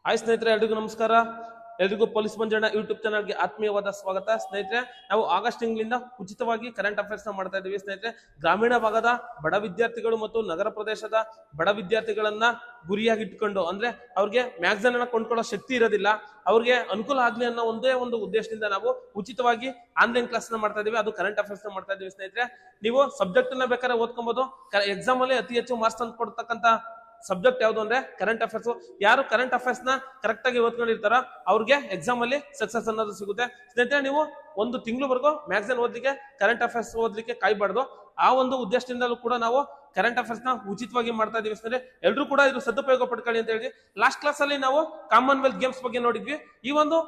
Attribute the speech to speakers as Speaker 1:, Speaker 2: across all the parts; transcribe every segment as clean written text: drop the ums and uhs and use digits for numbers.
Speaker 1: Hi ಸ್ನೇಹಿತರೆ, ಎಲ್ರಿಗೂ ನಮಸ್ಕಾರ. ಎಲ್ರಿಗೂ ಪೊಲೀಸ್ ಮಂಜಣ್ಣ ಯೂಟ್ಯೂಬ್ ಚಾನಲ್ಗೆ ಆತ್ಮೀಯವಾದ ಸ್ವಾಗತ. ಸ್ನೇಹಿತರೆ, ನಾವು ಆಗಸ್ಟ್ ತಿಂಗಳಿಂದ ಉಚಿತವಾಗಿ ಕರೆಂಟ್ ಅಫೇರ್ಸ್ ನ ಮಾಡ್ತಾ ಇದ್ದೀವಿ. ಸ್ನೇಹಿತರೆ, ಗ್ರಾಮೀಣ ಭಾಗದ ಬಡ ವಿದ್ಯಾರ್ಥಿಗಳು ಮತ್ತು ನಗರ ಪ್ರದೇಶದ ಬಡ ವಿದ್ಯಾರ್ಥಿಗಳನ್ನ ಗುರಿಯಾಗಿಟ್ಟುಕೊಂಡು, ಅಂದ್ರೆ ಅವ್ರಿಗೆ ಮ್ಯಾಗಝೈನ್ ಅನ್ನ ಕೊಂಡ್ಕೊಳ್ಳೋ ಶಕ್ತಿ ಇರೋದಿಲ್ಲ, ಅವ್ರಿಗೆ ಅನುಕೂಲ ಆಗ್ಲಿ ಅನ್ನೋ ಒಂದೇ ಒಂದು ಉದ್ದೇಶದಿಂದ ನಾವು ಉಚಿತವಾಗಿ ಆನ್ಲೈನ್ ಕ್ಲಾಸ್ ನ ಮಾಡ್ತಾ ಇದೀವಿ. ಅದು ಕರೆಂಟ್ ಅಫೇರ್ಸ್ ನ ಮಾಡ್ತಾ ಇದೀವಿ. ಸ್ನೇಹಿತರೆ, ನೀವು ಸಬ್ಜೆಕ್ಟ್ ಅನ್ನ ಬೇಕಾದ್ರೆ ಓದ್ಕೊಬಹುದು. ಎಕ್ಸಾಮ್ ಅಲ್ಲಿ ಅತಿ ಹೆಚ್ಚು ಮಾರ್ಕ್ಸ್ ತಂದು ಕೊಡ್ತಕ್ಕಂತ ಸಬ್ಜೆಕ್ಟ್ ಯಾವುದು ಅಂದ್ರೆ ಕರೆಂಟ್ ಅಫೇರ್ಸ್. ಯಾರು ಕರೆಂಟ್ ಅಫೇರ್ಸ್ ನ ಕರೆಕ್ಟ್ ಆಗಿ ಓದ್ಕೊಂಡಿರ್ತಾರೋ ಅವ್ರಿಗೆ ಎಕ್ಸಾಮ್ ಅಲ್ಲಿ ಸಕ್ಸಸ್ ಅನ್ನೋದು ಸಿಗುತ್ತೆ. ಸ್ನೇಹಿತರೆ, ನೀವು ಒಂದು ತಿಂಗಳವರೆಗೂ ಮ್ಯಾಗಝೈನ್ ಓದ್ಲಿಕ್ಕೆ, ಕರೆಂಟ್ ಅಫೇರ್ಸ್ ಓದ್ಲಿಕ್ಕೆ ಕಾಯ್ಬಾರ್ದು. ಆ ಒಂದು ಉದ್ದೇಶದಿಂದಲೂ ಕೂಡ ನಾವು ಕರೆಂಟ್ ಅಫೇರ್ಸ್ ನ ಉಚಿತವಾಗಿ ಮಾಡ್ತಾ ಇದೀವಿ. ಸ್ನೇಹಿತರೆ, ಎಲ್ಲರೂ ಕೂಡ ಇದು ಸದುಪಯೋಗ ಪಡ್ಕೊಳ್ಳಿ ಅಂತ ಹೇಳಿ ಲಾಸ್ಟ್ ಕ್ಲಾಸ್ ಅಲ್ಲಿ ನಾವು ಕಾಮನ್ವೆಲ್ತ್ ಗೇಮ್ಸ್ ಬಗ್ಗೆ ನೋಡಿದ್ವಿ. ಈ ಒಂದು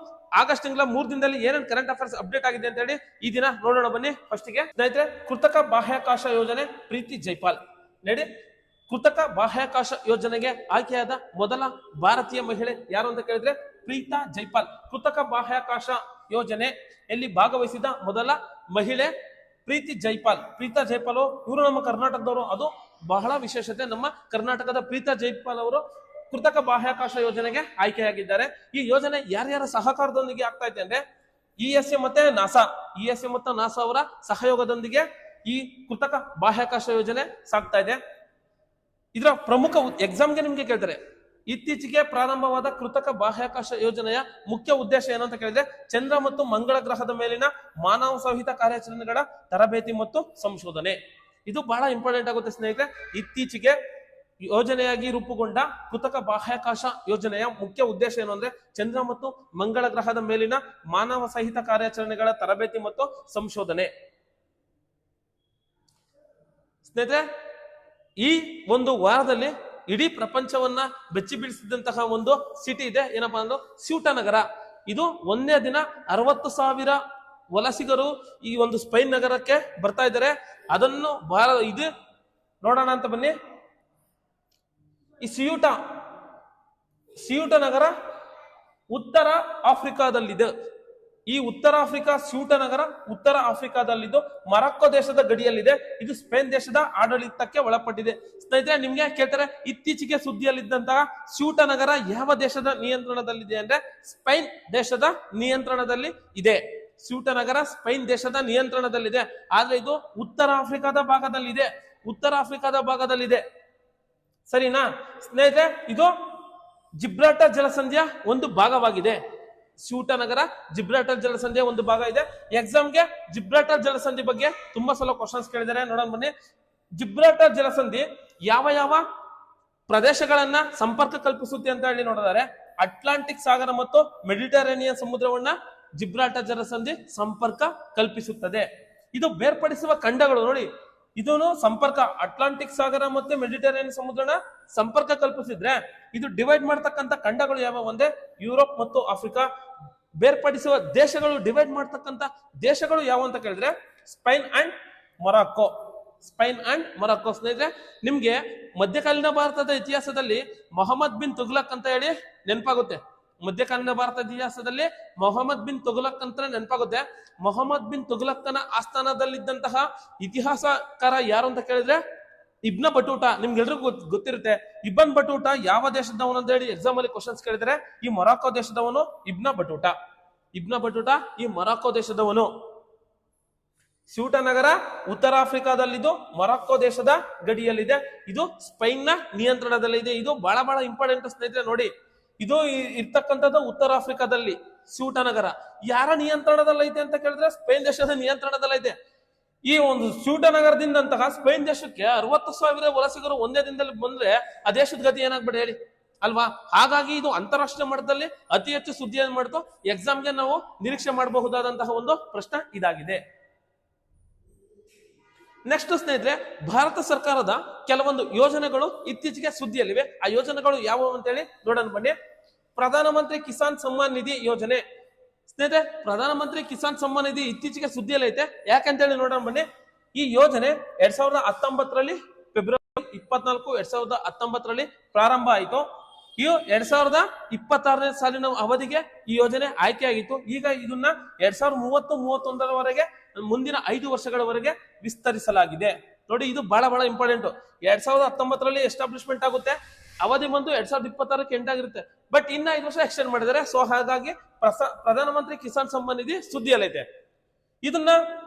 Speaker 1: ಆಗಸ್ಟ್ ತಿಂಗಳ 3 ದಿನದಲ್ಲಿ ಏನೇನು ಕರೆಂಟ್ ಅಫೇರ್ಸ್ ಅಪ್ಡೇಟ್ ಆಗಿದೆ ಅಂತ ಹೇಳಿ ಈ ದಿನ ನೋಡೋಣ ಬನ್ನಿ. ಫಸ್ಟ್ ಗೆ ಸ್ನೇಹಿತರೆ, ಕೃತಕ ಬಾಹ್ಯಾಕಾಶ ಯೋಜನೆ ಪ್ರೀತಿ ಜೈಪಾಲ್ ನೋಡಿ. ಕೃತಕ ಬಾಹ್ಯಾಕಾಶ ಯೋಜನೆಗೆ ಆಯ್ಕೆಯಾದ ಮೊದಲ ಭಾರತೀಯ ಮಹಿಳೆ ಯಾರು ಅಂತ ಕೇಳಿದ್ರೆ ಪ್ರೀತಾ ಜೈಪಾಲ್. ಕೃತಕ ಬಾಹ್ಯಾಕಾಶ ಯೋಜನೆಯಲ್ಲಿ ಭಾಗವಹಿಸಿದ ಮೊದಲ ಮಹಿಳೆ ಪ್ರೀತಿ ಜೈಪಾಲ್. ಪ್ರೀತಾ ಜೈಪಾಲ್ ಇವರು ನಮ್ಮ ಕರ್ನಾಟಕದವರು. ಅದು ಬಹಳ ವಿಶೇಷತೆ. ನಮ್ಮ ಕರ್ನಾಟಕದ ಪ್ರೀತಾ ಜೈಪಾಲ್ ಅವರು ಕೃತಕ ಬಾಹ್ಯಾಕಾಶ ಯೋಜನೆಗೆ ಆಯ್ಕೆಯಾಗಿದ್ದಾರೆ. ಈ ಯೋಜನೆ ಯಾರ್ಯಾರ ಸಹಕಾರದೊಂದಿಗೆ ಆಗ್ತಾ ಇದೆ ಅಂದ್ರೆ ಇಎಸ್ಎ ಮತ್ತೆ ನಾಸಾ. ಇಎಸ್ಎ ಮತ್ತು ನಾಸಾ ಅವರ ಸಹಯೋಗದೊಂದಿಗೆ ಈ ಕೃತಕ ಬಾಹ್ಯಾಕಾಶ ಯೋಜನೆ ಸಾಗ್ತಾ ಇದೆ. ಇದರ ಪ್ರಮುಖ ಎಕ್ಸಾಮ್ಗೆ ನಿಮ್ಗೆ ಕೇಳ್ತಾರೆ, ಇತ್ತೀಚೆಗೆ ಪ್ರಾರಂಭವಾದ ಕೃತಕ ಬಾಹ್ಯಾಕಾಶ ಯೋಜನೆಯ ಮುಖ್ಯ ಉದ್ದೇಶ ಏನಂತ ಕೇಳಿದ್ರೆ ಚಂದ್ರ ಮತ್ತು ಮಂಗಳ ಗ್ರಹದ ಮೇಲಿನ ಮಾನವ ಸಹಿತ ಕಾರ್ಯಾಚರಣೆಗಳ ತರಬೇತಿ ಮತ್ತು ಸಂಶೋಧನೆ. ಇದು ಬಹಳ ಇಂಪಾರ್ಟೆಂಟ್ ಆಗುತ್ತೆ ಸ್ನೇಹಿತರೆ. ಇತ್ತೀಚೆಗೆ ಯೋಜನೆಯಾಗಿ ರೂಪುಗೊಂಡ ಕೃತಕ ಬಾಹ್ಯಾಕಾಶ ಯೋಜನೆಯ ಮುಖ್ಯ ಉದ್ದೇಶ ಏನು ಅಂದ್ರೆ ಚಂದ್ರ ಮತ್ತು ಮಂಗಳ ಗ್ರಹದ ಮೇಲಿನ ಮಾನವ ಸಹಿತ ಕಾರ್ಯಾಚರಣೆಗಳ ತರಬೇತಿ ಮತ್ತು ಸಂಶೋಧನೆ. ಸ್ನೇಹಿತರೆ, ಈ ಒಂದು ವಾರದಲ್ಲಿ ಇಡೀ ಪ್ರಪಂಚವನ್ನ ಬೆಚ್ಚಿ ಬೀಳಿಸಿದಂತಹ ಒಂದು ಸಿಟಿ ಇದೆ. ಏನಪ್ಪಾ ಅಂದ್ರೆ ಸ್ಯೂಟ ನಗರ. ಇದು ಒಂದೇ ದಿನ 60,000 ವಲಸಿಗರು ಈ ಒಂದು ಸ್ಪೈನ್ ನಗರಕ್ಕೆ ಬರ್ತಾ ಇದ್ದಾರೆ. ಅದನ್ನು ಇದು ನೋಡೋಣ ಅಂತ ಬನ್ನಿ. ಈ ಸಿಯೂಟ ನಗರ ಉತ್ತರ ಆಫ್ರಿಕಾದಲ್ಲಿದೆ. ಈ ಉತ್ತರ ಆಫ್ರಿಕಾ ಸ್ಯೂಟ ನಗರ ಉತ್ತರ ಆಫ್ರಿಕಾದಲ್ಲಿದ್ದು ಮೊರಾಕ್ಕೋ ದೇಶದ ಗಡಿಯಲ್ಲಿದೆ. ಇದು ಸ್ಪೇನ್ ದೇಶದ ಆಡಳಿತಕ್ಕೆ ಒಳಪಟ್ಟಿದೆ. ಸ್ನೇಹಿತರೆ, ನಿಮ್ಗೆ ಕೇಳ್ತಾರೆ, ಇತ್ತೀಚೆಗೆ ಸುದ್ದಿಯಲ್ಲಿದ್ದಂತಹ ಸ್ಯೂಟ ನಗರ ಯಾವ ದೇಶದ ನಿಯಂತ್ರಣದಲ್ಲಿದೆ ಅಂದ್ರೆ ಸ್ಪೈನ್ ದೇಶದ ನಿಯಂತ್ರಣದಲ್ಲಿ ಇದೆ. ಸ್ಯೂಟ ನಗರ ಸ್ಪೈನ್ ದೇಶದ ನಿಯಂತ್ರಣದಲ್ಲಿದೆ. ಆದ್ರೆ ಇದು ಉತ್ತರ ಆಫ್ರಿಕಾದ ಭಾಗದಲ್ಲಿದೆ. ಉತ್ತರ ಆಫ್ರಿಕಾದ ಭಾಗದಲ್ಲಿದೆ, ಸರಿನಾ ಸ್ನೇಹಿತರೆ? ಇದು ಜಿಬ್ರಾಲ್ಟರ್ ಜಲಸಂಧಿಯ ಒಂದು ಭಾಗವಾಗಿದೆ. ಸ್ಯೂಟ ನಗರ ಜಿಬ್ರಾಲ್ಟರ್ ಜಲಸಂಧಿಯ ಒಂದು ಭಾಗ ಇದೆ. ಎಕ್ಸಾಮ್ಗೆ ಜಿಬ್ರಾಲ್ಟರ್ ಜಲಸಂಧಿ ಬಗ್ಗೆ ತುಂಬಾ ಸಲ ಕ್ವಶನ್ಸ್ ಕೇಳಿದ್ದಾರೆ. ನೋಡೋಣ ಬನ್ನಿ. ಜಿಬ್ರಾಲ್ಟರ್ ಜಲಸಂಧಿ ಯಾವ ಯಾವ ಪ್ರದೇಶಗಳನ್ನ ಸಂಪರ್ಕ ಕಲ್ಪಿಸುತ್ತೆ ಅಂತ ಹೇಳಿ ನೋಡಿದರೆ ಅಟ್ಲಾಂಟಿಕ್ ಸಾಗರ ಮತ್ತು ಮೆಡಿಟರೇನಿಯನ್ ಸಮುದ್ರವನ್ನ ಜಿಬ್ರಾಲ್ಟರ್ ಜಲಸಂಧಿ ಸಂಪರ್ಕ ಕಲ್ಪಿಸುತ್ತದೆ. ಇದು ಬೇರ್ಪಡಿಸುವ ಖಂಡಗಳು ನೋಡಿ. ಇದನ್ನು ಸಂಪರ್ಕ ಅಟ್ಲಾಂಟಿಕ್ ಸಾಗರ ಮತ್ತೆ ಮೆಡಿಟರೇನಿಯನ್ ಸಮುದ್ರನ ಸಂಪರ್ಕ ಕಲ್ಪಿಸಿದ್ರೆ ಇದು ಡಿವೈಡ್ ಮಾಡ್ತಕ್ಕಂಥ ಖಂಡಗಳು ಯಾವ ಅಂದ್ರೆ ಯುರೋಪ್ ಮತ್ತು ಆಫ್ರಿಕಾ. ಬೇರ್ಪಡಿಸುವ ದೇಶಗಳು, ಡಿವೈಡ್ ಮಾಡ್ತಕ್ಕಂಥ ದೇಶಗಳು ಯಾವ ಅಂತ ಕೇಳಿದ್ರೆ Spain and Morocco. Spain and Morocco. ಸ್ನೇಹಿತರೆ, ನಿಮ್ಗೆ ಮಧ್ಯಕಾಲೀನ ಭಾರತದ ಇತಿಹಾಸದಲ್ಲಿ ಮೊಹಮ್ಮದ್ ಬಿನ್ ತುಘಲಕ್ ಅಂತ ಹೇಳಿ ನೆನಪಾಗುತ್ತೆ. ಮಧ್ಯಕಾಲೀನ ಭಾರತ ಇತಿಹಾಸದಲ್ಲಿ ಮೊಹಮ್ಮದ್ ಬಿನ್ ತುಘಲಕ್ ಅಂತ ನೆನಪಾಗುತ್ತೆ. ಮೊಹಮ್ಮದ್ ಬಿನ್ ತುಘಲಕ್ಕನ ಆಸ್ಥಾನದಲ್ಲಿದ್ದಂತಹ ಇತಿಹಾಸಕಾರ ಯಾರು ಅಂತ ಕೇಳಿದ್ರೆ ಇಬ್ನ ಬಟೂಟ. ನಿಮ್ಗೆಲ್ರಿಗೂ ಗೊತ್ತಿರುತ್ತೆ. ಇಬ್ನ್ ಬಟೂಟ ಯಾವ ದೇಶದವನು ಅಂತ ಹೇಳಿ ಎಕ್ಸಾಮ್ ಅಲ್ಲಿ ಕ್ವಶನ್ಸ್ ಕೇಳಿದ್ರೆ ಈ ಮೊರಾಕ್ಕೋ ದೇಶದವನು ಇಬ್ನ ಬಟೂಟ. ಇಬ್ನ ಬಟೂಟ ಈ ಮೊರಾಕ್ಕೋ ದೇಶದವನು. ಸ್ಯೂಟ ನಗರ ಉತ್ತರ ಆಫ್ರಿಕಾದಲ್ಲಿದ್ದು ಮೊರಾಕ್ಕೋ ದೇಶದ ಗಡಿಯಲ್ಲಿದೆ. ಇದು ಸ್ಪೈನ್ ನ ನಿಯಂತ್ರಣದಲ್ಲಿದೆ. ಇದು ಬಹಳ ಬಹಳ ಇಂಪಾರ್ಟೆಂಟ್ ಸ್ನೇಹಿತರೆ. ನೋಡಿ, ಇದು ಇರ್ತಕ್ಕಂಥದ್ದು ಉತ್ತರ ಆಫ್ರಿಕಾದಲ್ಲಿ ಸ್ಯೂಟ ನಗರ. ಯಾರ ನಿಯಂತ್ರಣದಲ್ಲೈತೆ ಅಂತ ಕೇಳಿದ್ರೆ ಸ್ಪೇನ್ ದೇಶದ ನಿಯಂತ್ರಣದಲ್ಲೈತೆ. ಈ ಒಂದು ಸ್ಯೂಟ ನಗರದಿಂದಂತಹ ಸ್ಪೇನ್ ದೇಶಕ್ಕೆ 60,000 ವಲಸಿಗರು ಒಂದೇ ದಿನದಲ್ಲಿ ಬಂದ್ರೆ ಆ ದೇಶದ ಗತಿ ಏನಾಗ್ಬಿಡ ಹೇಳಿ ಅಲ್ವಾ? ಹಾಗಾಗಿ ಇದು ಅಂತಾರಾಷ್ಟ್ರೀಯ ಮಟ್ಟದಲ್ಲಿ ಅತಿ ಹೆಚ್ಚು ಸುದ್ದಿಯನ್ನು ಮಾಡ್ತು. ಎಕ್ಸಾಮ್ಗೆ ನಾವು ನಿರೀಕ್ಷೆ ಮಾಡಬಹುದಾದಂತಹ ಒಂದು ಪ್ರಶ್ನೆ ಇದಾಗಿದೆ. ನೆಕ್ಸ್ಟ್ ಸ್ನೇಹಿತರೆ, ಭಾರತ ಸರ್ಕಾರದ ಕೆಲವೊಂದು ಯೋಜನೆಗಳು ಇತ್ತೀಚೆಗೆ ಸುದ್ದಿಯಲ್ಲಿವೆ. ಆ ಯೋಜನೆಗಳು ಯಾವುವು ಅಂತೇಳಿ ನೋಡೋಣ ಬನ್ನಿ. ಪ್ರಧಾನಮಂತ್ರಿ ಕಿಸಾನ್ ಸಮ್ಮಾನ್ ನಿಧಿ ಯೋಜನೆ. ಸ್ನೇಹಿತರೆ, ಪ್ರಧಾನಮಂತ್ರಿ ಕಿಸಾನ್ ಸಮ್ಮಾನ್ ನಿಧಿ ಇತ್ತೀಚೆಗೆ ಸುದ್ದಿಯಲ್ಲಿ ಐತೆ. ಯಾಕಂತೇಳಿ ನೋಡೋಣ ಬನ್ನಿ. ಈ ಯೋಜನೆ 2019 ಫೆಬ್ರವರಿ 24, 2019 ಪ್ರಾರಂಭ ಆಯಿತು. ಈ 2026 ಸಾಲಿನ ಅವಧಿಗೆ ಈ ಯೋಜನೆ ಆಯ್ಕೆಯಾಗಿತ್ತು. ಈಗ ಇದನ್ನ 2030-31 ಮುಂದಿನ 5 ವರ್ಷಗಳವರೆಗೆ ವಿಸ್ತರಿಸಲಾಗಿದೆ. ನೋಡಿ, ಇದು ಬಹಳ ಬಹಳ ಇಂಪಾರ್ಟೆಂಟ್. 2019 ಎಸ್ಟಾಬ್ಲಿಷ್ಮೆಂಟ್ ಆಗುತ್ತೆ. ಅವಧಿ ಬಂದು 2026 ಎಂಡ್ ಆಗಿರುತ್ತೆ. ಬಟ್ ಇನ್ನ 5 ವರ್ಷ ಎಕ್ಸ್ಟೆಂಡ್ ಮಾಡಿದ್ದಾರೆ. ಸೊ ಹಾಗಾಗಿ ಪ್ರಧಾನಮಂತ್ರಿ ಕಿಸಾನ್ ಸಮ್ಮಾನ್ ನಿಧಿ ಸುದ್ದಿಯಲ್ಲೈತೆ. ಇದನ್ನ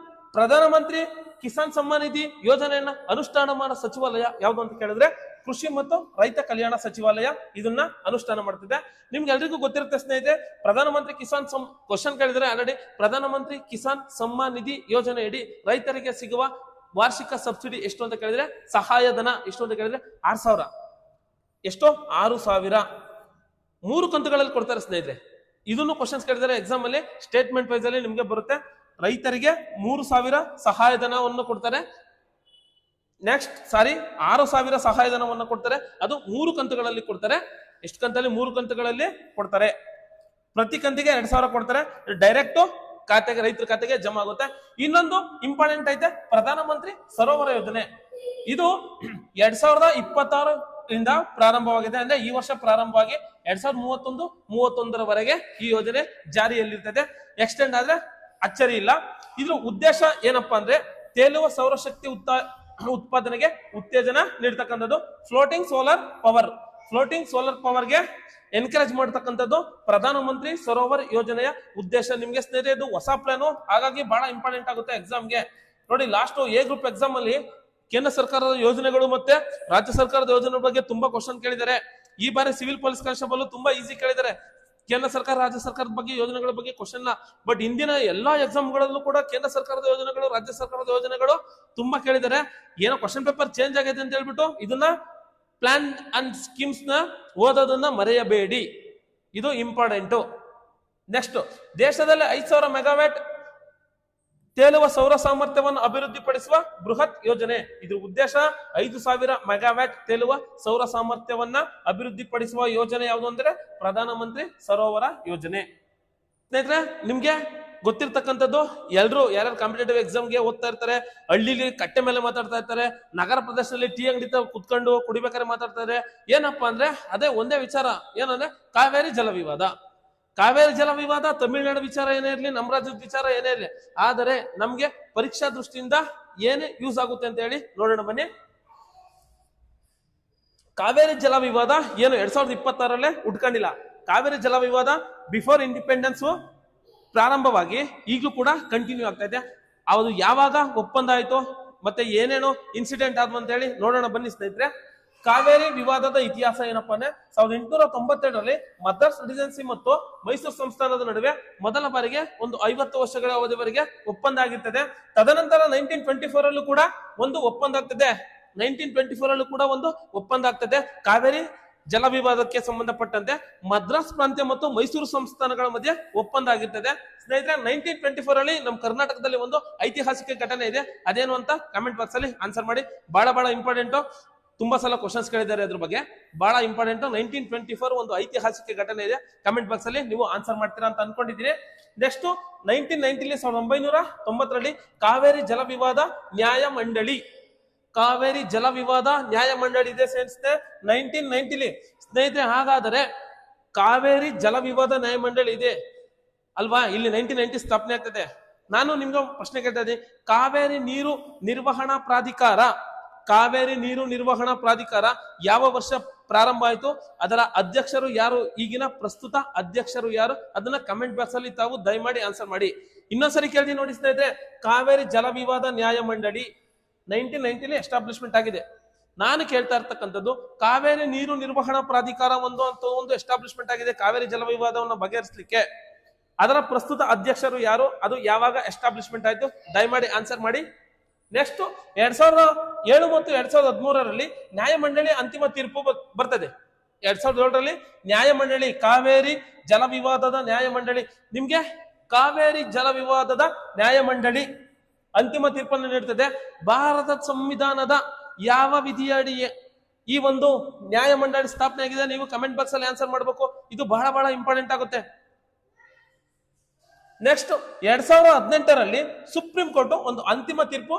Speaker 1: ಪ್ರಧಾನಮಂತ್ರಿ ಕಿಸಾನ್ ಸಮ್ಮಾನ್ ನಿಧಿ ಯೋಜನೆಯನ್ನ ಅನುಷ್ಠಾನ ಮಾಡೋ ಸಚಿವಾಲಯ ಯಾವ್ದು ಅಂತ ಕೇಳಿದ್ರೆ ಕೃಷಿ ಮತ್ತು ರೈತ ಕಲ್ಯಾಣ ಸಚಿವಾಲಯ ಇದನ್ನ ಅನುಷ್ಠಾನ ಮಾಡ್ತಿದೆ. ನಿಮ್ಗೆ ಎಲ್ರಿಗೂ ಗೊತ್ತಿರುತ್ತೆ ಸ್ನೇಹಿತರೆ, ಪ್ರಧಾನಮಂತ್ರಿ ಕಿಸಾನ್ ಕ್ವಶನ್ ಕೇಳಿದ್ರೆ ಆಲ್ರೆಡಿ ಪ್ರಧಾನಮಂತ್ರಿ ಕಿಸಾನ್ ಸಮ್ಮಾನ್ ನಿಧಿ ಯೋಜನೆಯಡಿ ರೈತರಿಗೆ ಸಿಗುವ ವಾರ್ಷಿಕ ಸಬ್ಸಿಡಿ ಎಷ್ಟು ಅಂತ ಕೇಳಿದ್ರೆ, ಸಹಾಯಧನ ಎಷ್ಟು ಅಂತ ಕೇಳಿದ್ರೆ 6,000. ಎಷ್ಟು? 6,000. 3 ಕಂತುಗಳಲ್ಲಿ ಕೊಡ್ತಾರೆ ಸ್ನೇಹಿತರೆ. ಇದನ್ನು ಕ್ವಶನ್ಸ್ ಕೇಳಿದರೆ ಎಕ್ಸಾಮ್ ಅಲ್ಲಿ ಸ್ಟೇಟ್ಮೆಂಟ್ ವೈಸ್ ಅಲ್ಲಿ ನಿಮ್ಗೆ ಬರುತ್ತೆ. ರೈತರಿಗೆ 3,000 ಸಹಾಯಧನವನ್ನು ಕೊಡ್ತಾರೆ. ನೆಕ್ಸ್ಟ್ 6,000 ಸಹಾಯಧನವನ್ನು ಕೊಡ್ತಾರೆ. ಅದು 3 ಕಂತುಗಳಲ್ಲಿ ಕೊಡ್ತಾರೆ. ಎಷ್ಟು ಕಂತಲ್ಲಿ? 3 ಕಂತುಗಳಲ್ಲಿ ಕೊಡ್ತಾರೆ. ಪ್ರತಿ ಕಂತಿಗೆ 2,000 ಕೊಡ್ತಾರೆ. ಡೈರೆಕ್ಟ್ ಖಾತೆಗೆ, ರೈತರ ಖಾತೆಗೆ ಜಮಾ ಆಗುತ್ತೆ. ಇನ್ನೊಂದು ಇಂಪಾರ್ಟೆಂಟ್ ಐತೆ, ಪ್ರಧಾನಮಂತ್ರಿ ಸರೋವರ ಯೋಜನೆ. ಇದು 2026 ಇಂದ ಪ್ರಾರಂಭವಾಗಿದೆ. ಅಂದ್ರೆ ಈ ವರ್ಷ ಪ್ರಾರಂಭವಾಗಿ 2031-31ರವರೆಗೆ ಈ ಯೋಜನೆ ಜಾರಿಯಲ್ಲಿರ್ತದೆ. ಎಕ್ಸ್ಟೆಂಡ್ ಆದ್ರೆ ಅಚ್ಚರಿ ಇಲ್ಲ. ಇದ್ರ ಉದ್ದೇಶ ಏನಪ್ಪಾ ಅಂದ್ರೆ ತೇಲುವ ಸೌರಶಕ್ತಿ ಉತ್ಪಾದನೆಗೆ ಉತ್ತೇಜನ ನೀಡ್ತಕ್ಕಂಥದ್ದು. ಫ್ಲೋಟಿಂಗ್ ಸೋಲಾರ್ ಪವರ್ಗೆ ಎನ್ಕರೇಜ್ ಮಾಡ್ತಕ್ಕಂಥದ್ದು ಪ್ರಧಾನಮಂತ್ರಿ ಸರೋವರ್ ಯೋಜನೆಯ ಉದ್ದೇಶ. ನಿಮ್ಗೆ ಸ್ನೇಹಿತರೆ ಇದು ಹೊಸ ಪ್ಲಾನು, ಹಾಗಾಗಿ ಬಹಳ ಇಂಪಾರ್ಟೆಂಟ್ ಆಗುತ್ತೆ ಎಕ್ಸಾಮ್ಗೆ. ನೋಡಿ, ಲಾಸ್ಟ್ ಎ ಗ್ರೂಪ್ ಎಕ್ಸಾಮ್ ಅಲ್ಲಿ ಕೇಂದ್ರ ಸರ್ಕಾರದ ಯೋಜನೆಗಳು ಮತ್ತೆ ರಾಜ್ಯ ಸರ್ಕಾರದ ಯೋಜನೆ ಬಗ್ಗೆ ತುಂಬಾ ಕ್ವಶನ್ ಕೇಳಿದ್ದಾರೆ. ಈ ಬಾರಿ ಸಿವಿಲ್ ಪೊಲೀಸ್ ಕಾನ್ಸ್ಟೇಬಲ್ ತುಂಬಾ ಈಸಿ ಕೇಳಿದ್ದಾರೆ. ಕೇಂದ್ರ ಸರ್ಕಾರ, ರಾಜ್ಯ ಸರ್ಕಾರದ ಬಗ್ಗೆ, ಯೋಜನೆಗಳ ಬಗ್ಗೆ ಕ್ವಶನ್. ಬಟ್ ಹಿಂದಿನ ಎಲ್ಲಾ ಎಕ್ಸಾಮ್ಗಳಲ್ಲೂ ಕೂಡ ಕೇಂದ್ರ ಸರ್ಕಾರದ ಯೋಜನೆಗಳು, ರಾಜ್ಯ ಸರ್ಕಾರದ ಯೋಜನೆಗಳು ತುಂಬಾ ಕೇಳಿದ್ದಾರೆ. ಏನೋ ಕ್ವಶನ್ ಪೇಪರ್ ಚೇಂಜ್ ಆಗಿದೆ ಅಂತ ಹೇಳ್ಬಿಟ್ಟು ಇದನ್ನ ಪ್ಲಾನ್ ಅಂಡ್ ಸ್ಕೀಮ್ಸ್ ನ ಓದೋದನ್ನ ಮರೆಯಬೇಡಿ, ಇದು ಇಂಪಾರ್ಟೆಂಟ್. ನೆಕ್ಸ್ಟ್, ದೇಶದಲ್ಲಿ 5,000 ಮೆಗಾವ್ಯಾಟ್ ತೇಲುವ ಸೌರ ಸಾಮರ್ಥ್ಯವನ್ನು ಅಭಿವೃದ್ಧಿಪಡಿಸುವ ಬೃಹತ್ ಯೋಜನೆ. ಇದ್ರ ಉದ್ದೇಶ 5,000 ಮೆಗಾವ್ಯಾಟ್ ತೇಲುವ ಸೌರ ಸಾಮರ್ಥ್ಯವನ್ನ ಅಭಿವೃದ್ಧಿಪಡಿಸುವ ಯೋಜನೆ ಯಾವುದು ಅಂದ್ರೆ ಪ್ರಧಾನಮಂತ್ರಿ ಸರೋವರ ಯೋಜನೆ. ಸ್ನೇಹಿತರೆ, ನಿಮ್ಗೆ ಗೊತ್ತಿರ್ತಕ್ಕಂಥದ್ದು, ಯಾರ್ಯಾರು ಕಾಂಪಿಟೇಟಿವ್ ಎಕ್ಸಾಮ್ಗೆ ಓದ್ತಾ ಇರ್ತಾರೆ, ಹಳ್ಳಿಲಿ ಕಟ್ಟೆ ಮೇಲೆ ಮಾತಾಡ್ತಾ ಇರ್ತಾರೆ, ನಗರ ಪ್ರದೇಶದಲ್ಲಿ ಟೀ ಅಂಗಡಿ ಕುತ್ಕೊಂಡು ಕುಡಿಬೇಕಾದ್ರೆ ಮಾತಾಡ್ತಾರೆ. ಏನಪ್ಪಾ ಅಂದ್ರೆ ಅದೇ ಒಂದೇ ವಿಚಾರ, ಏನಂದ್ರೆ ಕಾವೇರಿ ಜಲ ವಿವಾದ. ತಮಿಳುನಾಡು ವಿಚಾರ ಏನೇ ಇರ್ಲಿ, ನಮ್ಮ ರಾಜ್ಯದ ವಿಚಾರ ಏನೇ ಇರ್ಲಿ, ಆದರೆ ನಮ್ಗೆ ಪರೀಕ್ಷಾ ದೃಷ್ಟಿಯಿಂದ ಏನೇ ಯೂಸ್ ಆಗುತ್ತೆ ಅಂತ ಹೇಳಿ ನೋಡೋಣ ಬನ್ನಿ. ಕಾವೇರಿ ಜಲ ವಿವಾದ ಏನು 2026ರಲ್ಲೇ ಉಟ್ಕೊಂಡಿಲ್ಲ. ಕಾವೇರಿ ಜಲ ವಿವಾದ ಬಿಫೋರ್ ಇಂಡಿಪೆಂಡೆನ್ಸ್ ಪ್ರಾರಂಭವಾಗಿ ಈಗಲೂ ಕೂಡ ಕಂಟಿನ್ಯೂ ಆಗ್ತಾ ಇದೆ. ಅದು ಯಾವಾಗ ಒಪ್ಪಂದ ಆಯ್ತು ಮತ್ತೆ ಏನೇನೋ ಇನ್ಸಿಡೆಂಟ್ ಆದ್ವು ಅಂತ ಹೇಳಿ ನೋಡೋಣ ಬನ್ನಿ ಸ್ನೇಹಿತರೆ. ಕಾವೇರಿ ವಿವಾದದ ಇತಿಹಾಸ ಏನಪ್ಪಾ ಅಂದ್ರೆ 1897ರಲ್ಲಿ ಮದ್ರಾಸ್ ರೆಸಿಡೆನ್ಸಿ ಮತ್ತು ಮೈಸೂರು ಸಂಸ್ಥಾನದ ನಡುವೆ ಮೊದಲ ಬಾರಿಗೆ ಒಂದು 50 ವರ್ಷಗಳ ಅವಧಿವರೆಗೆ ಒಪ್ಪಂದ ಆಗಿರ್ತದೆ. ತದನಂತರ 1924 ಕೂಡ ಒಂದು ಒಪ್ಪಂದ ಆಗ್ತದೆ. 1924 ಕೂಡ ಒಂದು ಒಪ್ಪಂದ ಆಗ್ತದೆ. ಕಾವೇರಿ ಜಲ ವಿವಾದಕ್ಕೆ ಸಂಬಂಧಪಟ್ಟಂತೆ ಮದ್ರಾಸ್ ಪ್ರಾಂತ್ಯ ಮತ್ತು ಮೈಸೂರು ಸಂಸ್ಥಾನಗಳ ಮಧ್ಯೆ ಒಪ್ಪಂದ ಆಗಿರ್ತದೆ. ಸ್ನೇಹಿತರೆ, 1924 ನಮ್ಮ ಕರ್ನಾಟಕದಲ್ಲಿ ಒಂದು ಐತಿಹಾಸಿಕ ಘಟನೆ ಇದೆ. ಅದೇನು ಅಂತ ಕಮೆಂಟ್ ಬಾಕ್ಸ್ ಅಲ್ಲಿ ಆನ್ಸರ್ ಮಾಡಿ. ಬಹಳ ಇಂಪಾರ್ಟೆಂಟ್, ತುಂಬಾ ಸಲ ಕ್ವಶನ್ಸ್ ಕೇಳಿದ್ದಾರೆ ಅದ್ರ ಬಗ್ಗೆ, ಬಹಳ ಇಂಪಾರ್ಟೆಂಟ್. 1924 ಒಂದು ಐತಿಹಾಸಿಕ ಘಟನೆ ಇದೆ. ಕಮೆಂಟ್ ಬಾಕ್ಸ್ ಅಲ್ಲಿ ನೀವು ಆನ್ಸರ್ ಮಾಡ್ತೀರಾ ಅಂತ ಅನ್ಕೊಂಡಿದ್ದೀನಿ. ನೆಕ್ಸ್ಟ್ 1990ರಲ್ಲಿ ಕಾವೇರಿ ಜಲ ವಿವಾದ ನ್ಯಾಯ ಮಂಡಳಿ ಇದೆ ಸ್ನೇಹಿತರೆ 1990. ಸ್ನೇಹಿತರೆ, ಹಾಗಾದರೆ ಕಾವೇರಿ ಜಲ ವಿವಾದ ನ್ಯಾಯ ಮಂಡಳಿ ಇದೆ ಅಲ್ವಾ, ಇಲ್ಲಿ 1990 ಸ್ಥಾಪನೆ ಆಗ್ತದೆ. ನಾನು ನಿಮ್ಗೆ ಪ್ರಶ್ನೆ ಕೇಳ್ತಾ ಇದ್ದೀನಿ, ಕಾವೇರಿ ನೀರು ನಿರ್ವಹಣಾ ಪ್ರಾಧಿಕಾರ ಯಾವ ವರ್ಷ ಪ್ರಾರಂಭ ಆಯ್ತು? ಅದರ ಅಧ್ಯಕ್ಷರು ಯಾರು? ಈಗಿನ ಪ್ರಸ್ತುತ ಅಧ್ಯಕ್ಷರು ಯಾರು? ಅದನ್ನ ಕಮೆಂಟ್ ಬಾಕ್ಸ್ ಅಲ್ಲಿ ತಾವು ದಯಮಾಡಿ ಆನ್ಸರ್ ಮಾಡಿ. ಇನ್ನೊಂದ್ಸರಿ ಕೇಳ್ತೀನಿ ನೋಡಿ ಸ್ನೇಹಿತರೆ, ಕಾವೇರಿ ಜಲ ವಿವಾದ ನ್ಯಾಯ ಮಂಡಳಿ 1990 ಎಸ್ಟಾಬ್ಲಿಷ್ಮೆಂಟ್ ಆಗಿದೆ. ನಾನು ಕೇಳ್ತಾ ಇರ್ತಕ್ಕಂಥದ್ದು, ಕಾವೇರಿ ನೀರು ನಿರ್ವಹಣಾ ಪ್ರಾಧಿಕಾರ ಒಂದು ಎಸ್ಟಾಬ್ಲಿಷ್ಮೆಂಟ್ ಆಗಿದೆ ಕಾವೇರಿ ಜಲ ವಿವಾದವನ್ನು ಬಗೆಹರಿಸಲಿಕ್ಕೆ. ಅದರ ಪ್ರಸ್ತುತ ಅಧ್ಯಕ್ಷರು ಯಾರು? ಅದು ಯಾವಾಗ ಎಸ್ಟಾಬ್ಲಿಷ್ಮೆಂಟ್ ಆಯ್ತು? ದಯಮಾಡಿ ಆನ್ಸರ್ ಮಾಡಿ. ನೆಕ್ಸ್ಟ್ 2007 ಮತ್ತು 2013ರಲ್ಲಿ ನ್ಯಾಯಮಂಡಳಿ ಅಂತಿಮ ತೀರ್ಪು ಬರ್ತದೆ. 2007ರಲ್ಲಿ ನ್ಯಾಯಮಂಡಳಿ, ಕಾವೇರಿ ಜಲ ವಿವಾದದ ನ್ಯಾಯಮಂಡಳಿ, ನಿಮ್ಗೆ ಕಾವೇರಿ ಜಲ ವಿವಾದದ ನ್ಯಾಯಮಂಡಳಿ ಅಂತಿಮ ತೀರ್ಪನ್ನು ನೀಡುತ್ತದೆ. ಭಾರತದ ಸಂವಿಧಾನದ ಯಾವ ವಿಧಿಯಡಿ ಈ ಒಂದು ನ್ಯಾಯಮಂಡಳಿ ಸ್ಥಾಪನೆ ಆಗಿದೆ? ನೀವು ಕಮೆಂಟ್ ಬಾಕ್ಸ್ ಅಲ್ಲಿ ಆನ್ಸರ್ ಮಾಡಬೇಕು. ಇದು ಬಹಳ ಇಂಪಾರ್ಟೆಂಟ್ ಆಗುತ್ತೆ. ನೆಕ್ಸ್ಟ್ 2018ರಲ್ಲಿ ಸುಪ್ರೀಂ ಕೋರ್ಟ್ ಒಂದು ಅಂತಿಮ ತೀರ್ಪು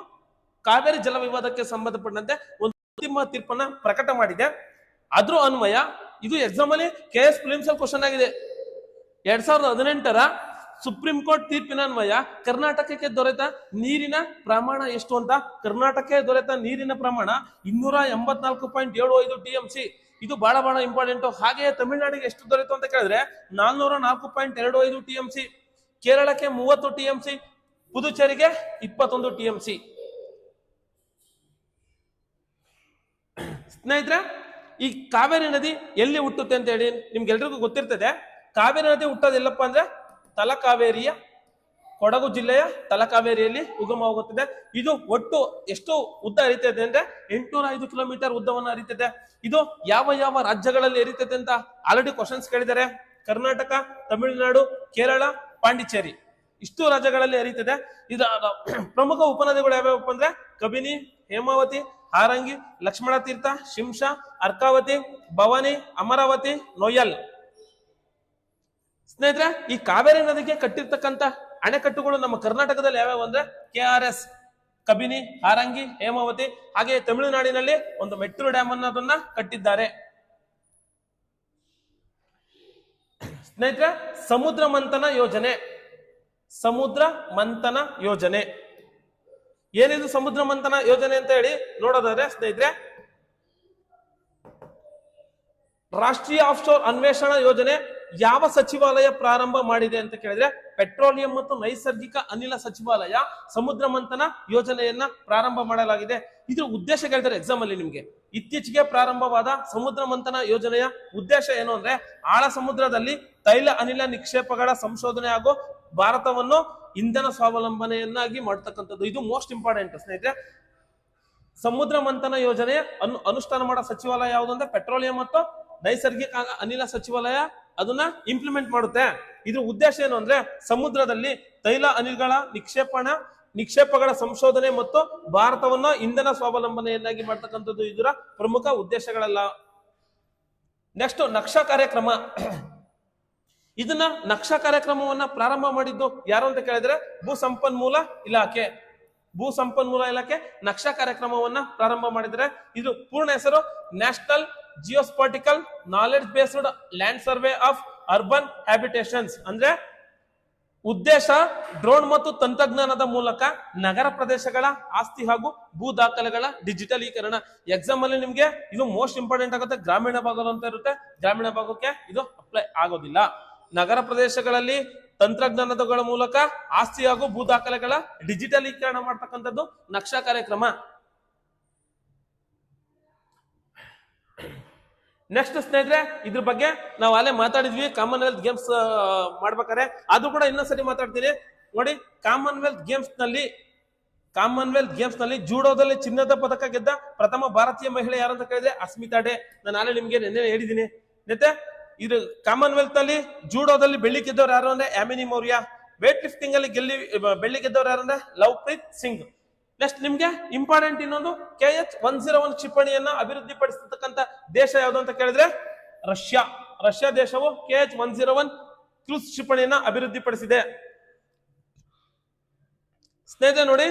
Speaker 1: ಕಾವೇರಿ ಜಲ ವಿವಾದಕ್ಕೆ ಸಂಬಂಧಪಟ್ಟಂತೆ ಒಂದು ಅಂತಿಮ ತೀರ್ಪನ್ನ ಪ್ರಕಟ ಮಾಡಿದೆ. ಅದ್ರ ಅನ್ವಯ ಇದು ಎಕ್ಸಾಮ್ ಅಲ್ಲಿ KS ಪ್ರಿಲಿಮ್ಸ್ ಅಲ್ಲಿ ಕ್ವಶನ್ ಆಗಿದೆ. 2018ರ ಸುಪ್ರೀಂ ಕೋರ್ಟ್ ತೀರ್ಪಿನ ಅನ್ವಯ ಕರ್ನಾಟಕಕ್ಕೆ ದೊರೆತ ನೀರಿನ ಪ್ರಮಾಣ ಎಷ್ಟು ಅಂತ. ಕರ್ನಾಟಕಕ್ಕೆ ದೊರೆತ ನೀರಿನ ಪ್ರಮಾಣ 284.75 TMC. ಇದು ಬಹಳ ಬಹಳ ಇಂಪಾರ್ಟೆಂಟ್. ಹಾಗೆಯೇ ತಮಿಳುನಾಡಿಗೆ ಎಷ್ಟು ದೊರೆಯಿತು ಅಂತ ಕೇಳಿದ್ರೆ 404.25 TMC, ಕೇರಳಕ್ಕೆ 30 TMC, ಪುದುಚೇರಿಗೆ 21 TMC. ಸ್ನೇಹಿತರೆ, ಈ ಕಾವೇರಿ ನದಿ ಎಲ್ಲಿ ಹುಟ್ಟುತ್ತೆ ಅಂತ ಹೇಳಿ ನಿಮ್ಗೆಲ್ರಿಗೂ ಗೊತ್ತಿರ್ತದೆ. ಕಾವೇರಿ ನದಿ ಹುಟ್ಟೋದೆಲ್ಲಪ್ಪ ಅಂದ್ರೆ ತಲಕಾವೇರಿಯ, ಕೊಡಗು ಜಿಲ್ಲೆಯ ತಲಕಾವೇರಿಯಲ್ಲಿ ಉಗಮವಾಗುತ್ತದೆ. ಇದು ಒಟ್ಟು ಎಷ್ಟು ಉದ್ದ ಹರಿತದೆ ಅಂದ್ರೆ 805 ಕಿಲೋಮೀಟರ್ ಉದ್ದವನ್ನು ಹರಿತದೆ. ಇದು ಯಾವ ಯಾವ ರಾಜ್ಯಗಳಲ್ಲಿ ಹರಿತದೆ ಅಂತ ಆಲ್ರೆಡಿ ಕ್ವಶನ್ಸ್ ಕೇಳಿದ್ದಾರೆ. ಕರ್ನಾಟಕ, ತಮಿಳುನಾಡು, ಕೇರಳ, ಪಾಂಡಿಚೇರಿ ಇಷ್ಟು ರಾಜ್ಯಗಳಲ್ಲಿ ಹರಿತದೆ. ಇದು ಪ್ರಮುಖ ಉಪನದಿಗಳು ಯಾವ್ಯಾವಪ್ಪ ಅಂದ್ರೆ ಕಬಿನಿ, ಹೇಮಾವತಿ, ಹಾರಂಗಿ, ಲಕ್ಷ್ಮಣ ತೀರ್ಥ, ಶಿಂಷಾ, ಅರ್ಕಾವತಿ, ಭವಾನಿ, ಅಮರಾವತಿ, ನೋಯಲ್. ಸ್ನೇಹಿತರೆ, ಈ ಕಾವೇರಿ ನದಿಗೆ ಕಟ್ಟಿರ್ತಕ್ಕಂಥ ಅಣೆಕಟ್ಟುಗಳು ನಮ್ಮ ಕರ್ನಾಟಕದಲ್ಲಿ ಯಾವ್ಯಾವ ಅಂದ್ರೆ KRS, ಕಬಿನಿ, ಹಾರಂಗಿ, ಹೇಮಾವತಿ. ಹಾಗೆ ತಮಿಳುನಾಡಿನಲ್ಲಿ ಒಂದು ಮೆಟ್ಟೂರು ಡ್ಯಾಮ್ ಅನ್ನೋದನ್ನ ಕಟ್ಟಿದ್ದಾರೆ. ಸ್ನೇಹಿತರೆ, ಸಮುದ್ರ ಮಂಥನ ಯೋಜನೆ. ಸಮುದ್ರ ಮಂಥನ ಯೋಜನೆ ಏನಿದು? ಸಮುದ್ರ ಮಂಥನ ಯೋಜನೆ ಅಂತ ಹೇಳಿ ನೋಡೋದಾದ್ರೆ ಸ್ನೇಹಿತರೆ, ರಾಷ್ಟ್ರೀಯ ಆಫ್ಶೋರ್ ಅನ್ವೇಷಣಾ ಯೋಜನೆ ಯಾವ ಸಚಿವಾಲಯ ಪ್ರಾರಂಭ ಮಾಡಿದೆ ಅಂತ ಕೇಳಿದ್ರೆ ಪೆಟ್ರೋಲಿಯಂ ಮತ್ತು ನೈಸರ್ಗಿಕ ಅನಿಲ ಸಚಿವಾಲಯ ಸಮುದ್ರ ಮಂಥನ ಯೋಜನೆಯನ್ನ ಪ್ರಾರಂಭ ಮಾಡಲಾಗಿದೆ. ಇದ್ರ ಉದ್ದೇಶ ಕೇಳಿದ್ರೆ ಎಕ್ಸಾಮ್ ಅಲ್ಲಿ ನಿಮ್ಗೆ, ಇತ್ತೀಚೆಗೆ ಪ್ರಾರಂಭವಾದ ಸಮುದ್ರ ಮಂಥನ ಯೋಜನೆಯ ಉದ್ದೇಶ ಏನು ಅಂದ್ರೆ ಆಳ ಸಮುದ್ರದಲ್ಲಿ ತೈಲ ಅನಿಲ ನಿಕ್ಷೇಪಗಳ ಸಂಶೋಧನೆ ಹಾಗೂ ಭಾರತವನ್ನು ಇಂಧನ ಸ್ವಾವಲಂಬನೆಯನ್ನಾಗಿ ಮಾಡ್ತಕ್ಕಂಥದ್ದು. ಇದು ಮೋಸ್ಟ್ ಇಂಪಾರ್ಟೆಂಟ್ ಸ್ನೇಹಿತರೆ. ಸಮುದ್ರ ಮಂಥನ ಯೋಜನೆಯ ಅನುಷ್ಠಾನ ಮಾಡೋ ಸಚಿವಾಲಯ ಯಾವುದು ಅಂದ್ರೆ ಪೆಟ್ರೋಲಿಯಂ ಮತ್ತು ನೈಸರ್ಗಿಕ ಅನಿಲ ಸಚಿವಾಲಯ ಅದನ್ನ ಇಂಪ್ಲಿಮೆಂಟ್ ಮಾಡುತ್ತೆ. ಇದ್ರ ಉದ್ದೇಶ ಏನು ಅಂದ್ರೆ ಸಮುದ್ರದಲ್ಲಿ ತೈಲ ಅನಿಲಗಳ ನಿಕ್ಷೇಪಗಳ ಸಂಶೋಧನೆ ಮತ್ತು ಭಾರತವನ್ನ ಇಂಧನ ಸ್ವಾವಲಂಬನೆಯನ್ನಾಗಿ ಮಾಡ್ತಕ್ಕಂಥದ್ದು ಇದರ ಪ್ರಮುಖ ಉದ್ದೇಶಗಳೆಲ್ಲ. ನೆಕ್ಸ್ಟ್ ನಕ್ಷಾ ಕಾರ್ಯಕ್ರಮ. ಇದನ್ನ ನಕ್ಷಾ ಕಾರ್ಯಕ್ರಮವನ್ನ ಪ್ರಾರಂಭ ಮಾಡಿದ್ದು ಯಾರು ಅಂತ ಕೇಳಿದ್ರೆ ಭೂ ಸಂಪನ್ಮೂಲ ಇಲಾಖೆ. ಭೂ ಸಂಪನ್ಮೂಲ ಇಲಾಖೆ ನಕ್ಷಾ ಕಾರ್ಯಕ್ರಮವನ್ನ ಪ್ರಾರಂಭ ಮಾಡಿದ್ರೆ ಇದು ಪೂರ್ಣ ಹೆಸರು national geospatial knowledge based land survey of urban habitations. ಅಂದ್ರೆ ಉದ್ದೇಶ ಡ್ರೋನ್ ಮತ್ತು ತಂತ್ರಜ್ಞಾನದ ಮೂಲಕ ನಗರ ಪ್ರದೇಶಗಳ ಆಸ್ತಿ ಹಾಗೂ ಭೂ ದಾಖಲೆಗಳ ಡಿಜಿಟಲೀಕರಣ. ಎಕ್ಸಾಮ್ ಅಲ್ಲಿ ನಿಮ್ಗೆ ಇದು ಮೋಸ್ಟ್ ಇಂಪಾರ್ಟೆಂಟ್ ಆಗುತ್ತೆ. ಗ್ರಾಮೀಣ ಭಾಗ ಅಂತ ಇರುತ್ತೆ, ಗ್ರಾಮೀಣ ಭಾಗಕ್ಕೆ ಇದು ಅಪ್ಲೈ ಆಗೋದಿಲ್ಲ. ನಗರ ಪ್ರದೇಶಗಳಲ್ಲಿ ತಂತ್ರಜ್ಞಾನಗಳ ಮೂಲಕ ಆಸ್ತಿ ಹಾಗೂ ಭೂ ದಾಖಲೆಗಳ ಡಿಜಿಟಲೀಕರಣ ಮಾಡ್ತಕ್ಕಂಥದ್ದು ನಕ್ಷಾ ಕಾರ್ಯಕ್ರಮ. ನೆಕ್ಸ್ಟ್ ಸ್ನೇಹಿತರೆ, ಇದ್ರ ಬಗ್ಗೆ ನಾವು ಅಲ್ಲೇ ಮಾತಾಡಿದ್ವಿ ಕಾಮನ್ವೆಲ್ತ್ ಗೇಮ್ಸ್ ಮಾಡ್ಬೇಕಾರೆ, ಅದು ಕೂಡ ಇನ್ನೊಂದ್ಸರಿ ಮಾತಾಡ್ತೀನಿ ನೋಡಿ. ಕಾಮನ್ವೆಲ್ತ್ ಗೇಮ್ಸ್ ನಲ್ಲಿ ಜೂಡೋದಲ್ಲಿ ಚಿನ್ನದ ಪದಕ ಗೆದ್ದ ಪ್ರಥಮ ಭಾರತೀಯ ಮಹಿಳೆ ಯಾರು ಅಂತ ಕೇಳಿದ್ರೆ ಅಸ್ಮಿತಾ ಡೇ. ನಾನು ಅಲ್ಲೇ ನಿಮ್ಗೆ ನೆನ್ನೆ ಹೇಳಿದ್ದೀನಿ. ಮತ್ತೆ ಇದು ಕಾಮನ್ವೆಲ್ತ್ ನಲ್ಲಿ ಜೂಡೋದಲ್ಲಿ ಬೆಳ್ಳಿ ಗೆದ್ದವ್ರು ಯಾರು ಅಂದ್ರೆ ಯಾಮಿನಿ ಮೌರ್ಯ. ವೇಟ್ ಲಿಫ್ಟಿಂಗ್ ಅಲ್ಲಿ ಬೆಳ್ಳಿ ಗೆದ್ದವ್ರು ಯಾರು ಅಂದ್ರೆ ಲವ್ಪ್ರೀತ್ ಸಿಂಗ್. ನೆಕ್ಸ್ಟ್ ನಿಮ್ಗೆ ಇಂಪಾರ್ಟೆಂಟ್ ಇನ್ನೊಂದು KH-101 ಕ್ಷಿಪಣಿಯನ್ನ ಅಭಿವೃದ್ಧಿಪಡಿಸತಕ್ಕಂತ ದೇಶ ಯಾವುದು ಅಂತ ಕೇಳಿದ್ರೆ ರಷ್ಯಾ ದೇಶವು KH-101 ಕ್ರೂಸ್ ಕ್ಷಿಪಣಿಯನ್ನ ಅಭಿವೃದ್ಧಿಪಡಿಸಿದೆ. ಸ್ನೇಹಿತರೆ ನೋಡಿ,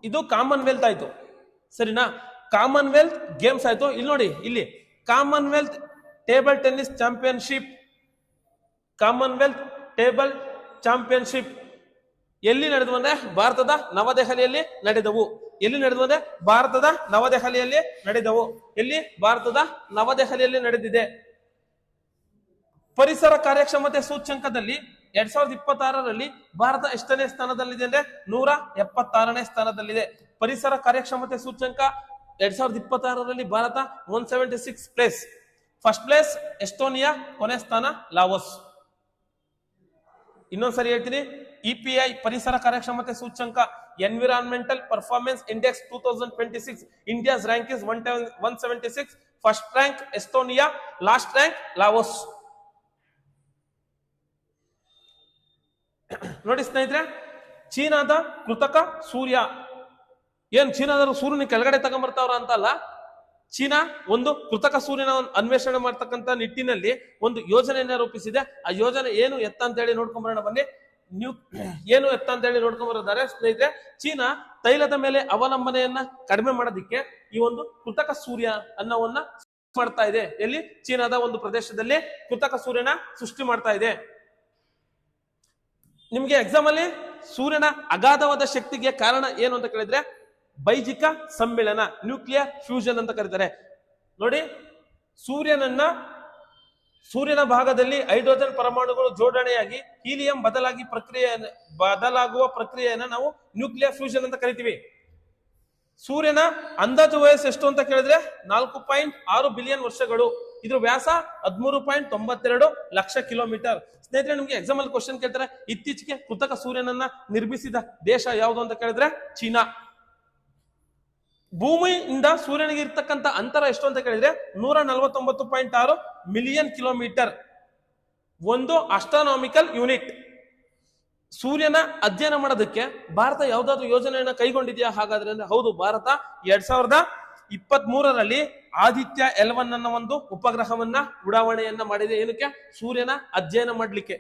Speaker 1: ಇದು ಕಾಮನ್ವೆಲ್ತ್ ಆಯ್ತು, ಸರಿನಾ? ಕಾಮನ್ವೆಲ್ತ್ ಗೇಮ್ಸ್ ಆಯ್ತು. ಇಲ್ಲಿ ನೋಡಿ, ಇಲ್ಲಿ Commonwealth table tennis championship. Commonwealth table championship ಎಲ್ಲಿ ನಡೆದವು ಅಂದ್ರೆ ಭಾರತದ ನವದೆಹಲಿಯಲ್ಲಿ ನಡೆದವು. ಎಲ್ಲಿ ನಡೆದವು ಅಂದ್ರೆ ಭಾರತದ ನವದೆಹಲಿಯಲ್ಲಿ ನಡೆದವು. ಎಲ್ಲಿ? ಭಾರತದ ನವದೆಹಲಿಯಲ್ಲಿ ನಡೆದಿದೆ. ಪರಿಸರ ಕಾರ್ಯಕ್ಷಮತೆ ಸೂಚ್ಯಂಕದಲ್ಲಿ 2026ರಲ್ಲಿ ಭಾರತ ಎಷ್ಟನೇ ಸ್ಥಾನದಲ್ಲಿದೆ ಅಂದ್ರೆ 176ನೇ ಸ್ಥಾನದಲ್ಲಿದೆ. ಪರಿಸರ ಕಾರ್ಯಕ್ಷಮತೆ ಸೂಚ್ಯಂಕ 2026ರಲ್ಲಿ ಭಾರತ 176 ಪ್ಲೇಸ್. ಫಸ್ಟ್ ಪ್ಲೇಸ್ ಎಸ್ಟೋನಿಯಾ, ಕೊನೆ ಸ್ಥಾನ ಲಾವೋಸ್. ಇನ್ನೊಂದ್ಸರಿ ಹೇಳ್ತೀನಿ, EPI ಪರಿಸರ ಕಾರ್ಯಕ್ಷಮತೆ ಸೂಚ್ಯಂಕ environmental performance index 2026. India's rank is 176. First rank Estonia, last rank Laos. ನೋಡಿ ಸ್ನೇಹಿತರೆ, ಚೀನಾದ ಕೃತಕ ಸೂರ್ಯ. ಏನ್ ಚೀನಾದವರು ಸೂರ್ಯನ ಕೆಳಗಡೆ ತಗೊಂಡ್ಬರ್ತಾವ್ರ ಅಂತಲ್ಲ, ಚೀನಾ ಒಂದು ಕೃತಕ ಸೂರ್ಯನ ಅನ್ವೇಷಣೆ ಮಾಡ್ತಕ್ಕಂಥ ನಿಟ್ಟಿನಲ್ಲಿ ಒಂದು ಯೋಜನೆಯನ್ನ ರೂಪಿಸಿದೆ. ಆ ಯೋಜನೆ ಏನು ಎತ್ತ ಅಂತ ಹೇಳಿ ನೋಡ್ಕೊಂಡ್ಬರೋಣ ಬನ್ನಿ. ಏನು ಎತ್ತ ಅಂತ ಹೇಳಿ ನೋಡ್ಕೊಂಡ್ಬರೋದಾರೆ ಸ್ನೇಹಿತರೆ, ಚೀನಾ ತೈಲದ ಮೇಲೆ ಅವಲಂಬನೆಯನ್ನ ಕಡಿಮೆ ಮಾಡೋದಿಕ್ಕೆ ಈ ಒಂದು ಕೃತಕ ಸೂರ್ಯ ಅನ್ನೋವನ್ನ ಮಾಡ್ತಾ ಇದೆ. ಎಲ್ಲಿ? ಚೀನಾದ ಒಂದು ಪ್ರದೇಶದಲ್ಲಿ ಕೃತಕ ಸೂರ್ಯನ ಸೃಷ್ಟಿ ಮಾಡ್ತಾ ಇದೆ. ನಿಮ್ಗೆ ಎಕ್ಸಾಮ್ ಅಲ್ಲಿ ಸೂರ್ಯನ ಅಗಾಧವಾದ ಶಕ್ತಿಗೆ ಕಾರಣ ಏನು ಅಂತ ಕೇಳಿದ್ರೆ ಬೈಜಿಕ ಸಮ್ಮಿಳನ, ನ್ಯೂಕ್ಲಿಯರ್ ಫ್ಯೂಷನ್ ಅಂತ ಕರೀತಾರೆ. ನೋಡಿ, ಸೂರ್ಯನ ಭಾಗದಲ್ಲಿ ಹೈಡ್ರೋಜನ್ ಪರಮಾಣುಗಳು ಜೋಡಣೆಯಾಗಿ ಹೀಲಿಯಂ ಬದಲಾಗುವ ಪ್ರಕ್ರಿಯೆಯನ್ನ ನಾವು ನ್ಯೂಕ್ಲಿಯರ್ ಫ್ಯೂಷನ್ ಅಂತ ಕರಿತೀವಿ. ಸೂರ್ಯನ ಅಂದಾಜು ವಯಸ್ಸು ಎಷ್ಟು ಅಂತ ಕೇಳಿದ್ರೆ 4.6 ಬಿಲಿಯನ್ ವರ್ಷಗಳು. ಇದ್ರ ವ್ಯಾಸ 13.92 ಲಕ್ಷ ಕಿಲೋಮೀಟರ್. ಸ್ನೇಹಿತರೆ, ನಿಮ್ಗೆ ಎಕ್ಸಾಮ್ ಅಲ್ಲಿ ಕ್ವಶನ್ ಕೇಳ್ತಾರೆ, ಇತ್ತೀಚೆಗೆ ಕೃತಕ ಸೂರ್ಯನನ್ನ ನಿರ್ಮಿಸಿದ ದೇಶ ಯಾವುದು ಅಂತ ಕೇಳಿದ್ರೆ ಚೀನಾ. ಭೂಮಿಯಿಂದ ಸೂರ್ಯನಿಗೆ ಇರ್ತಕ್ಕಂಥ ಅಂತರ ಎಷ್ಟು ಅಂತ ಕೇಳಿದ್ರೆ 149.6 ಮಿಲಿಯನ್ ಕಿಲೋಮೀಟರ್. ಒಂದು ಆಸ್ಟ್ರಾನಾಮಿಕಲ್ ಯೂನಿಟ್. ಸೂರ್ಯನ ಅಧ್ಯಯನ ಮಾಡೋದಕ್ಕೆ ಭಾರತ ಯಾವ್ದಾದ್ರು ಯೋಜನೆಯನ್ನ ಕೈಗೊಂಡಿದೆಯಾ ಹಾಗಾದ್ರೆ ಅಂದ್ರೆ ಹೌದು. ಭಾರತ 2023ರಲ್ಲಿ ಆದಿತ್ಯ L1 ಅನ್ನೋ ಒಂದು ಉಪಗ್ರಹವನ್ನ ಉಡಾವಣೆಯನ್ನ ಮಾಡಿದೆ. ಏನಕ್ಕೆ? ಸೂರ್ಯನ ಅಧ್ಯಯನ ಮಾಡ್ಲಿಕ್ಕೆ.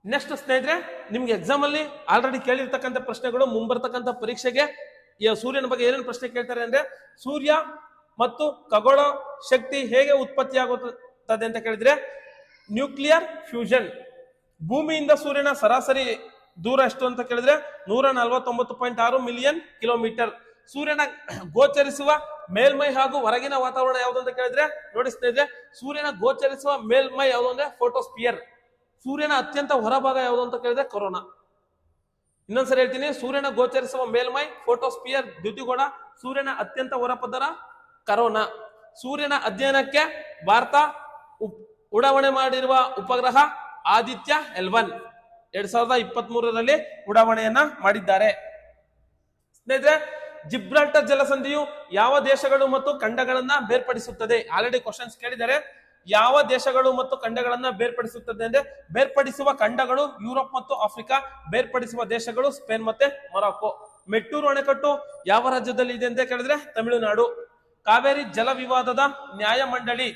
Speaker 1: ನೆಕ್ಸ್ಟ್ ಸ್ನೇಹಿತರೆ, ನಿಮ್ಗೆ ಎಕ್ಸಾಮ್ ಅಲ್ಲಿ ಆಲ್ರೆಡಿ ಕೇಳಿರ್ತಕ್ಕಂಥ ಪ್ರಶ್ನೆಗಳು, ಮುಂಬರ್ತಕ್ಕಂಥ ಪರೀಕ್ಷೆಗೆ ಸೂರ್ಯನ ಬಗ್ಗೆ ಏನೇನು ಪ್ರಶ್ನೆ ಕೇಳ್ತಾರೆ ಅಂದ್ರೆ, ಸೂರ್ಯ ಮತ್ತು ಖಗೋಳ ಶಕ್ತಿ ಹೇಗೆ ಉತ್ಪತ್ತಿ ಆಗುತ್ತದೆ ಅಂತ ಕೇಳಿದ್ರೆ ನ್ಯೂಕ್ಲಿಯರ್ ಫ್ಯೂಷನ್. ಭೂಮಿಯಿಂದ ಸೂರ್ಯನ ಸರಾಸರಿ ದೂರ ಎಷ್ಟು ಅಂತ ಕೇಳಿದ್ರೆ 149.6 ಮಿಲಿಯನ್ ಕಿಲೋಮೀಟರ್. ಸೂರ್ಯನ ಗೋಚರಿಸುವ ಮೇಲ್ಮೈ ಹಾಗೂ ಹೊರಗಿನ ವಾತಾವರಣ ಯಾವುದು ಅಂತ ಕೇಳಿದ್ರೆ ನೋಡಿ ಸ್ನೇಹಿತರೆ, ಸೂರ್ಯನ ಗೋಚರಿಸುವ ಮೇಲ್ಮೈ ಯಾವುದು ಅಂದ್ರೆ ಫೋಟೋಸ್ಪಿಯರ್. ಸೂರ್ಯನ ಅತ್ಯಂತ ಹೊರಭಾಗ ಯಾವುದು ಅಂತ ಕೇಳಿದ್ರೆ ಕೊರೋನಾ. ಇನ್ನೊಂದ್ಸರಿ ಹೇಳ್ತೀನಿ, ಸೂರ್ಯನ ಗೋಚರಿಸುವ ಮೇಲ್ಮೈ ಫೋಟೋಸ್ಪಿಯರ್, ದ್ಯುತಿಗೋಳ. ಸೂರ್ಯನ ಅತ್ಯಂತ ಹೊರಪದರ ಕರೋನಾ. ಸೂರ್ಯನ ಅಧ್ಯಯನಕ್ಕೆ ಭಾರತ ಉಡಾವಣೆ ಮಾಡಿರುವ ಉಪಗ್ರಹ ಆದಿತ್ಯ L1 2023ರಲ್ಲಿ ಉಡಾವಣೆಯನ್ನ ಮಾಡಿದ್ದಾರೆ. ಸ್ನೇಹಿತರೆ, ಜಿಬ್ರಾಲ್ಟರ್ ಜಲಸಂಧಿಯು ಯಾವ ದೇಶಗಳು ಮತ್ತು ಖಂಡಗಳನ್ನ ಬೇರ್ಪಡಿಸುತ್ತದೆ? ಆಲ್ರೆಡಿ ಕ್ವಶನ್ಸ್ ಕೇಳಿದ್ದಾರೆ. ಯಾವ ದೇಶಗಳು ಮತ್ತು ಖಂಡಗಳನ್ನ ಬೇರ್ಪಡಿಸುತ್ತದೆ ಅಂದ್ರೆ, ಬೇರ್ಪಡಿಸುವ ಖಂಡಗಳು ಯುರೋಪ್ ಮತ್ತು ಆಫ್ರಿಕಾ, ಬೇರ್ಪಡಿಸುವ ದೇಶಗಳು ಸ್ಪೇನ್ ಮತ್ತೆ ಮೊರಾಕೊ. ಮೆಟ್ಟೂರು ಅಣೆಕಟ್ಟು ಯಾವ ರಾಜ್ಯದಲ್ಲಿ ಇದೆ ಅಂತ ಕೇಳಿದ್ರೆ ತಮಿಳುನಾಡು. ಕಾವೇರಿ ಜಲ ವಿವಾದದ ನ್ಯಾಯಮಂಡಳಿ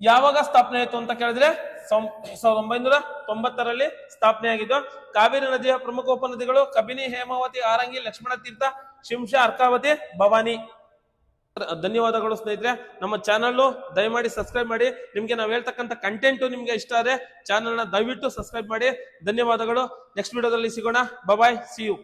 Speaker 1: ಯಾವಾಗ ಸ್ಥಾಪನೆ ಆಯಿತು ಅಂತ ಕೇಳಿದ್ರೆ 1990ರಲ್ಲಿ ಸ್ಥಾಪನೆ ಆಗಿದ್ದು. ಕಾವೇರಿ ನದಿಯ ಪ್ರಮುಖ ಉಪನದಿಗಳು ಕಬಿನಿ, ಹೇಮಾವತಿ, ಆರಂಗಿ, ಲಕ್ಷ್ಮಣ ತೀರ್ಥ, ಶಿಂಷಾ, ಅರ್ಕಾವತಿ, ಭವಾನಿ. ಧನ್ಯವಾದಗಳು ಸ್ನೇಹಿತರೆ. ನಮ್ಮ ಚಾನಲ್ ದಯಮಾಡಿ ಸಬ್ಸ್ಕ್ರೈಬ್ ಮಾಡಿ. ನಿಮ್ಗೆ ನಾವು ಹೇಳ್ತಕ್ಕಂಥ ಕಂಟೆಂಟ್ ನಿಮ್ಗೆ ಇಷ್ಟ ಆದ್ರೆ ಚಾನಲ್ ನ ದಯವಿಟ್ಟು ಸಬ್ಸ್ಕ್ರೈಬ್ ಮಾಡಿ. ಧನ್ಯವಾದಗಳು. ನೆಕ್ಸ್ಟ್ ವಿಡಿಯೋದಲ್ಲಿ ಸಿಗೋಣ. ಬಾಯ್, ಸಿ ಯು.